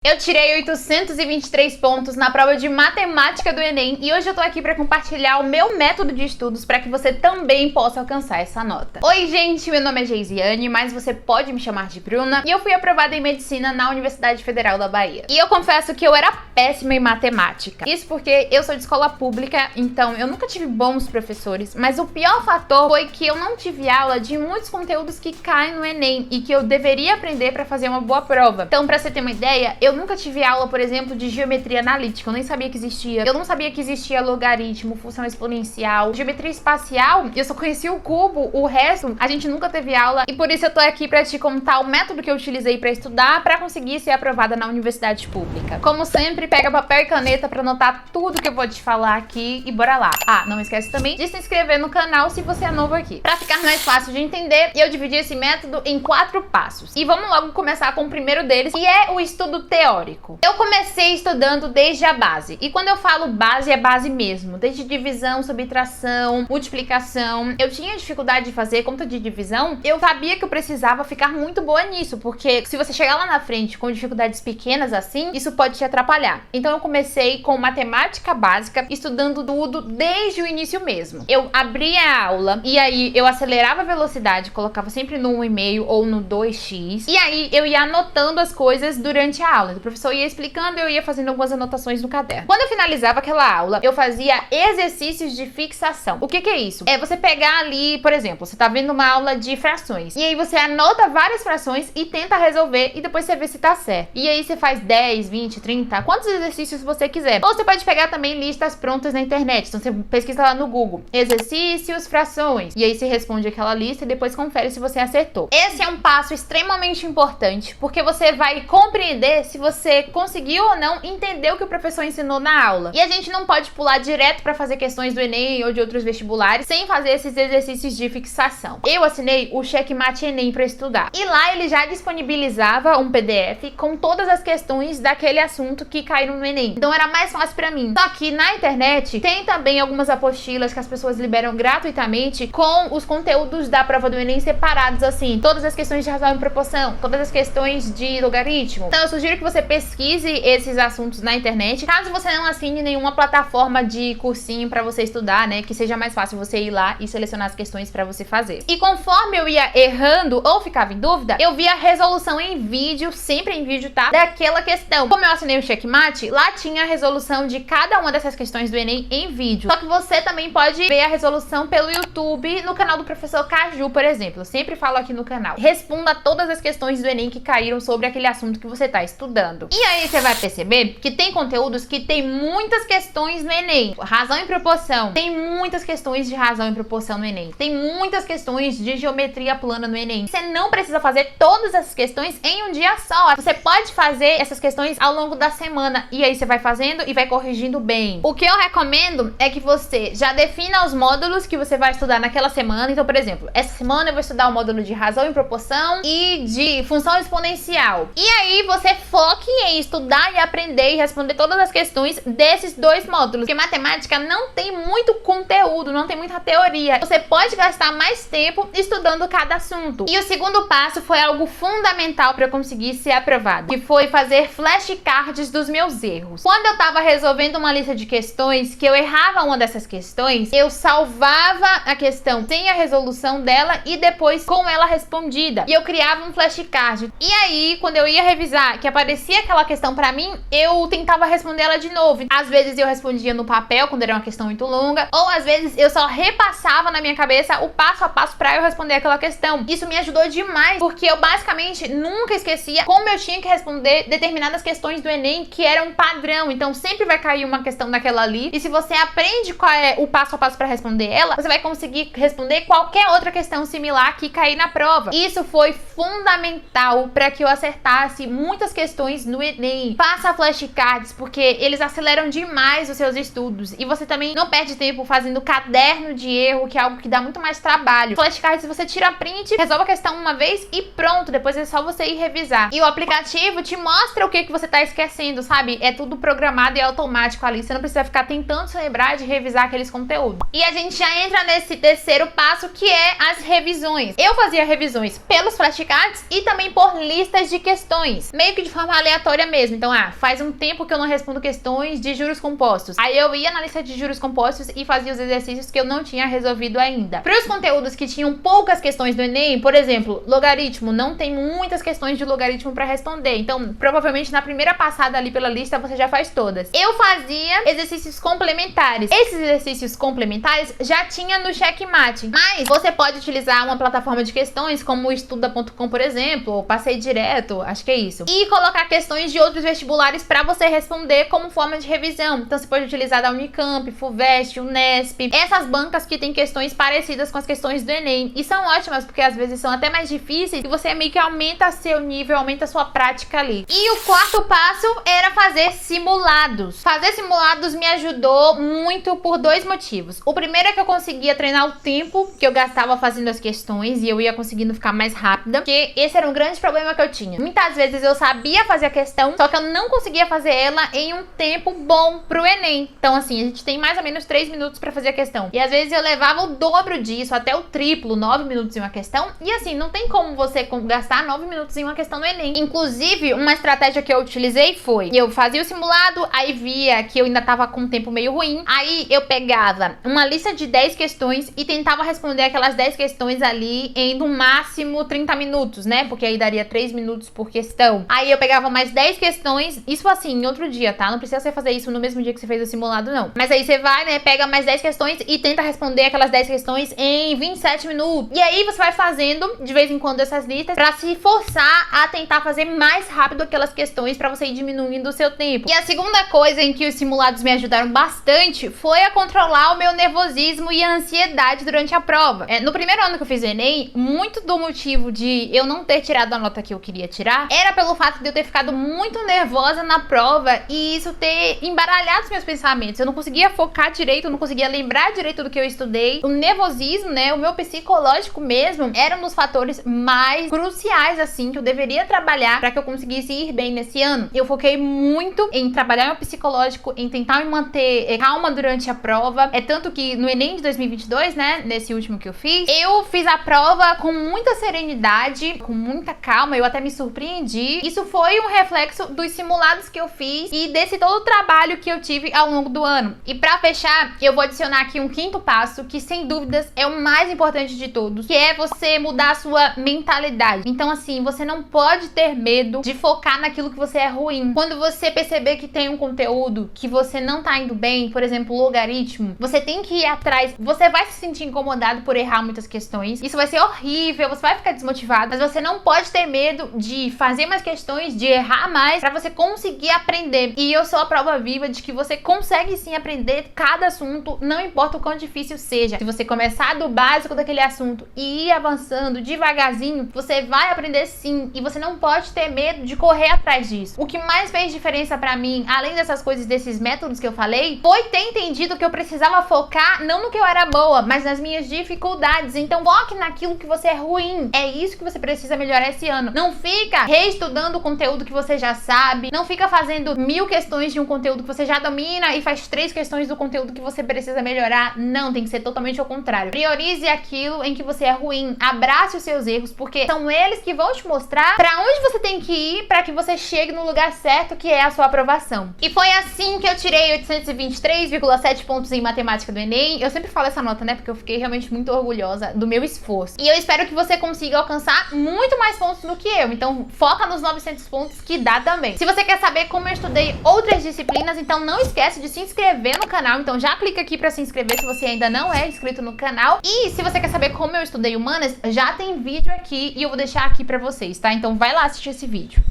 Eu tirei 823 pontos na prova de matemática do Enem e hoje eu tô aqui pra compartilhar o meu método de estudos para que você também possa alcançar essa nota. Oi gente, meu nome é Geisiane, mas você pode me chamar de Bruna e eu fui aprovada em Medicina na Universidade Federal da Bahia. E eu confesso que eu era péssima em matemática. Isso porque eu sou de escola pública, então eu nunca tive bons professores, mas o pior fator foi que eu não tive aula de muitos conteúdos que caem no Enem e que eu deveria aprender para fazer uma boa prova. Então, pra você ter uma ideia, eu nunca tive aula, por exemplo, de geometria analítica, eu nem sabia que existia. Eu não sabia que existia logaritmo, função exponencial, geometria espacial, eu só conhecia o cubo, o resto a gente nunca teve aula e por isso eu tô aqui pra te contar o método que eu utilizei pra estudar, pra conseguir ser aprovada na universidade pública. Como sempre, pega papel e caneta pra anotar tudo que eu vou te falar aqui e bora lá. Ah, não esquece também de se inscrever no canal se você é novo aqui. Pra ficar mais fácil de entender, eu dividi esse método em 4 passos. E vamos logo começar com o primeiro deles, que é o estudo teórico. Eu comecei estudando desde a base. E quando eu falo base, é base mesmo. Desde divisão, subtração, multiplicação. Eu tinha dificuldade de fazer conta de divisão. Eu sabia que eu precisava ficar muito boa nisso, porque se você chegar lá na frente com dificuldades pequenas assim, isso pode te atrapalhar. Então eu comecei com matemática básica, estudando tudo desde o início mesmo. Eu abria a aula e aí eu acelerava a velocidade, colocava sempre no 1,5 ou no 2x. E aí eu ia anotando as coisas durante a aula. O professor ia explicando e eu ia fazendo algumas anotações no caderno. Quando eu finalizava aquela aula, eu fazia exercícios de fixação. O que é isso? É você pegar ali, por exemplo, você tá vendo uma aula de frações e aí você anota várias frações e tenta resolver e depois você vê se tá certo. E aí você faz 10, 20, 30, quantos exercícios você quiser. Ou você pode pegar também listas prontas na internet. Então você pesquisa lá no Google, exercícios, frações. E aí você responde aquela lista e depois confere se você acertou. Esse é um passo extremamente importante, porque você vai compreender se você conseguiu ou não entender o que o professor ensinou na aula. E a gente não pode pular direto para fazer questões do Enem ou de outros vestibulares sem fazer esses exercícios de fixação. Eu assinei o Checkmate Enem para estudar. E lá ele já disponibilizava um PDF com todas as questões daquele assunto que caíram no Enem. Então era mais fácil para mim. Só que na internet tem também algumas apostilas que as pessoas liberam gratuitamente com os conteúdos da prova do Enem separados assim. Todas as questões de razão e proporção, todas as questões de logaritmo. Então eu sugiro que você pesquise esses assuntos na internet, caso você não assine nenhuma plataforma de cursinho pra você estudar, né, que seja mais fácil você ir lá e selecionar as questões pra você fazer. E conforme eu ia errando ou ficava em dúvida, eu via a resolução em vídeo, sempre em vídeo, tá, daquela questão. Como eu assinei o Checkmate, lá tinha a resolução de cada uma dessas questões do Enem em vídeo. Só que você também pode ver a resolução pelo YouTube, no canal do professor Caju, por exemplo. Eu sempre falo aqui no canal. Responda todas as questões do Enem que caíram sobre aquele assunto que você tá estudando. E aí você vai perceber que tem conteúdos que tem muitas questões no Enem. Razão e proporção. Tem muitas questões de razão e proporção no Enem. Tem muitas questões de geometria plana no Enem. Você não precisa fazer todas essas questões em um dia só. Você pode fazer essas questões ao longo da semana. E aí você vai fazendo e vai corrigindo bem. O que eu recomendo é que você já defina os módulos que você vai estudar naquela semana. Então, por exemplo, essa semana eu vou estudar o módulo de razão e proporção e de função exponencial. E aí você foque em estudar e aprender e responder todas as questões desses dois módulos. Porque matemática não tem muito conteúdo, não tem muita teoria. Você pode gastar mais tempo estudando cada assunto. E o segundo passo foi algo fundamental para eu conseguir ser aprovada, que foi fazer flashcards dos meus erros. Quando eu tava resolvendo uma lista de questões, que eu errava uma dessas questões, eu salvava a questão sem a resolução dela e depois com ela respondida. E eu criava um flashcard. E aí, quando eu ia revisar, que aparecia aquela questão pra mim, eu tentava responder ela de novo. Às vezes eu respondia no papel, quando era uma questão muito longa, ou às vezes eu só repassava na minha cabeça o passo a passo pra eu responder aquela questão. Isso me ajudou demais, porque eu basicamente nunca esquecia como eu tinha que responder determinadas questões do Enem que eram padrão. Então sempre vai cair uma questão daquela ali, e se você aprende qual é o passo a passo pra responder ela, você vai conseguir responder qualquer outra questão similar que cair na prova. Isso foi fundamental pra que eu acertasse muitas questões no Enem. Faça flashcards, porque eles aceleram demais os seus estudos. E você também não perde tempo fazendo caderno de erro, que é algo que dá muito mais trabalho. Flashcards, você tira print, resolve a questão uma vez e pronto. Depois é só você ir revisar. E o aplicativo te mostra o que você tá esquecendo, sabe? É tudo programado e automático ali. Você não precisa ficar tentando se lembrar de revisar aqueles conteúdos. E a gente já entra nesse terceiro passo, que é as revisões. Eu fazia revisões pelos flashcards e também por listas de questões, meio que de forma forma aleatória mesmo. Então, faz um tempo que eu não respondo questões de juros compostos. Aí eu ia na lista de juros compostos e fazia os exercícios que eu não tinha resolvido ainda. Para os conteúdos que tinham poucas questões do Enem, por exemplo, logaritmo, não tem muitas questões de logaritmo para responder. Então, provavelmente na primeira passada ali pela lista você já faz todas. Eu fazia exercícios complementares. Esses exercícios complementares já tinha no Checkmate, mas você pode utilizar uma plataforma de questões como o estuda.com, por exemplo, ou Passei Direto, acho que é isso, e colocar questões de outros vestibulares para você responder como forma de revisão. Então você pode utilizar da Unicamp, Fuvest, Unesp, essas bancas que tem questões parecidas com as questões do Enem, e são ótimas porque às vezes são até mais difíceis e você meio que aumenta seu nível, aumenta sua prática ali. E o quarto passo era fazer simulados. Fazer simulados me ajudou muito por dois motivos. O primeiro é que eu conseguia treinar o tempo que eu gastava fazendo as questões e eu ia conseguindo ficar mais rápida, porque esse era um grande problema que eu tinha. Muitas vezes eu sabia fazer a questão, só que eu não conseguia fazer ela em um tempo bom pro Enem. Então assim, a gente tem mais ou menos 3 minutos pra fazer a questão. E às vezes eu levava o dobro disso, até o triplo, 9 minutos em uma questão. E assim, não tem como você gastar 9 minutos em uma questão no Enem. Inclusive, uma estratégia que eu utilizei foi, eu fazia o simulado, aí via que eu ainda tava com um tempo meio ruim, aí eu pegava uma lista de 10 questões e tentava responder aquelas 10 questões ali em no máximo 30 minutos, né? Porque aí daria 3 minutos por questão. Aí eu pegava mais 10 questões, isso assim, em outro dia, tá? Não precisa você fazer isso no mesmo dia que você fez o simulado, não. Mas aí você vai, né, pega mais 10 questões e tenta responder aquelas 10 questões em 27 minutos. E aí você vai fazendo, de vez em quando, essas listas pra se forçar a tentar fazer mais rápido aquelas questões pra você ir diminuindo o seu tempo. E a segunda coisa em que os simulados me ajudaram bastante foi a controlar o meu nervosismo e a ansiedade durante a prova. No primeiro ano que eu fiz o Enem, muito do motivo de eu não ter tirado a nota que eu queria tirar era pelo fato de eu ter ficado muito nervosa na prova e isso ter embaralhado os meus pensamentos. Eu não conseguia focar direito, eu não conseguia lembrar direito do que eu estudei. O nervosismo, né, o meu psicológico mesmo, era um dos fatores mais cruciais, assim, que eu deveria trabalhar para que eu conseguisse ir bem nesse ano. Eu foquei muito em trabalhar meu psicológico, em tentar me manter calma durante a prova. É tanto que no Enem de 2022, né, nesse último que eu fiz a prova com muita serenidade, com muita calma, eu até me surpreendi. Isso foi um reflexo dos simulados que eu fiz e desse todo o trabalho que eu tive ao longo do ano. E pra fechar, eu vou adicionar aqui um quinto passo, que sem dúvidas é o mais importante de todos, que é você mudar a sua mentalidade. Então assim, você não pode ter medo de focar naquilo que você é ruim. Quando você perceber que tem um conteúdo que você não tá indo bem, por exemplo, logaritmo, você tem que ir atrás. Você vai se sentir incomodado por errar muitas questões, isso vai ser horrível, você vai ficar desmotivado, mas você não pode ter medo de fazer mais questões, de errar mais, pra você conseguir aprender. E eu sou a prova viva de que você consegue sim aprender cada assunto, não importa o quão difícil seja. Se você começar do básico daquele assunto e ir avançando devagarzinho, você vai aprender sim, e você não pode ter medo de correr atrás disso. O que mais fez diferença pra mim, além dessas coisas, desses métodos que eu falei, foi ter entendido que eu precisava focar não no que eu era boa, mas nas minhas dificuldades. Então foque naquilo que você é ruim. É isso que você precisa melhorar esse ano. Não fica reestudando o conteúdo que você já sabe, não fica fazendo 1000 questões de um conteúdo que você já domina e faz 3 questões do conteúdo que você precisa melhorar. Não, tem que ser totalmente ao contrário. Priorize aquilo em que você é ruim, abrace os seus erros, porque são eles que vão te mostrar pra onde você tem que ir pra que você chegue no lugar certo, que é a sua aprovação. E foi assim que eu tirei 823,7 pontos em matemática do Enem. Eu sempre falo essa nota, né, porque eu fiquei realmente muito orgulhosa do meu esforço. E eu espero que você consiga alcançar muito mais pontos do que eu. Então foca nos 900 pontos que dá também. Se você quer saber como eu estudei outras disciplinas, então não esquece de se inscrever no canal. Então já clica aqui pra se inscrever se você ainda não é inscrito no canal. E se você quer saber como eu estudei humanas, já tem vídeo aqui e eu vou deixar aqui pra vocês, tá? Então vai lá assistir esse vídeo.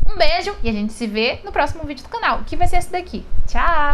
Um beijo e a gente se vê no próximo vídeo do canal, que vai ser esse daqui. Tchau!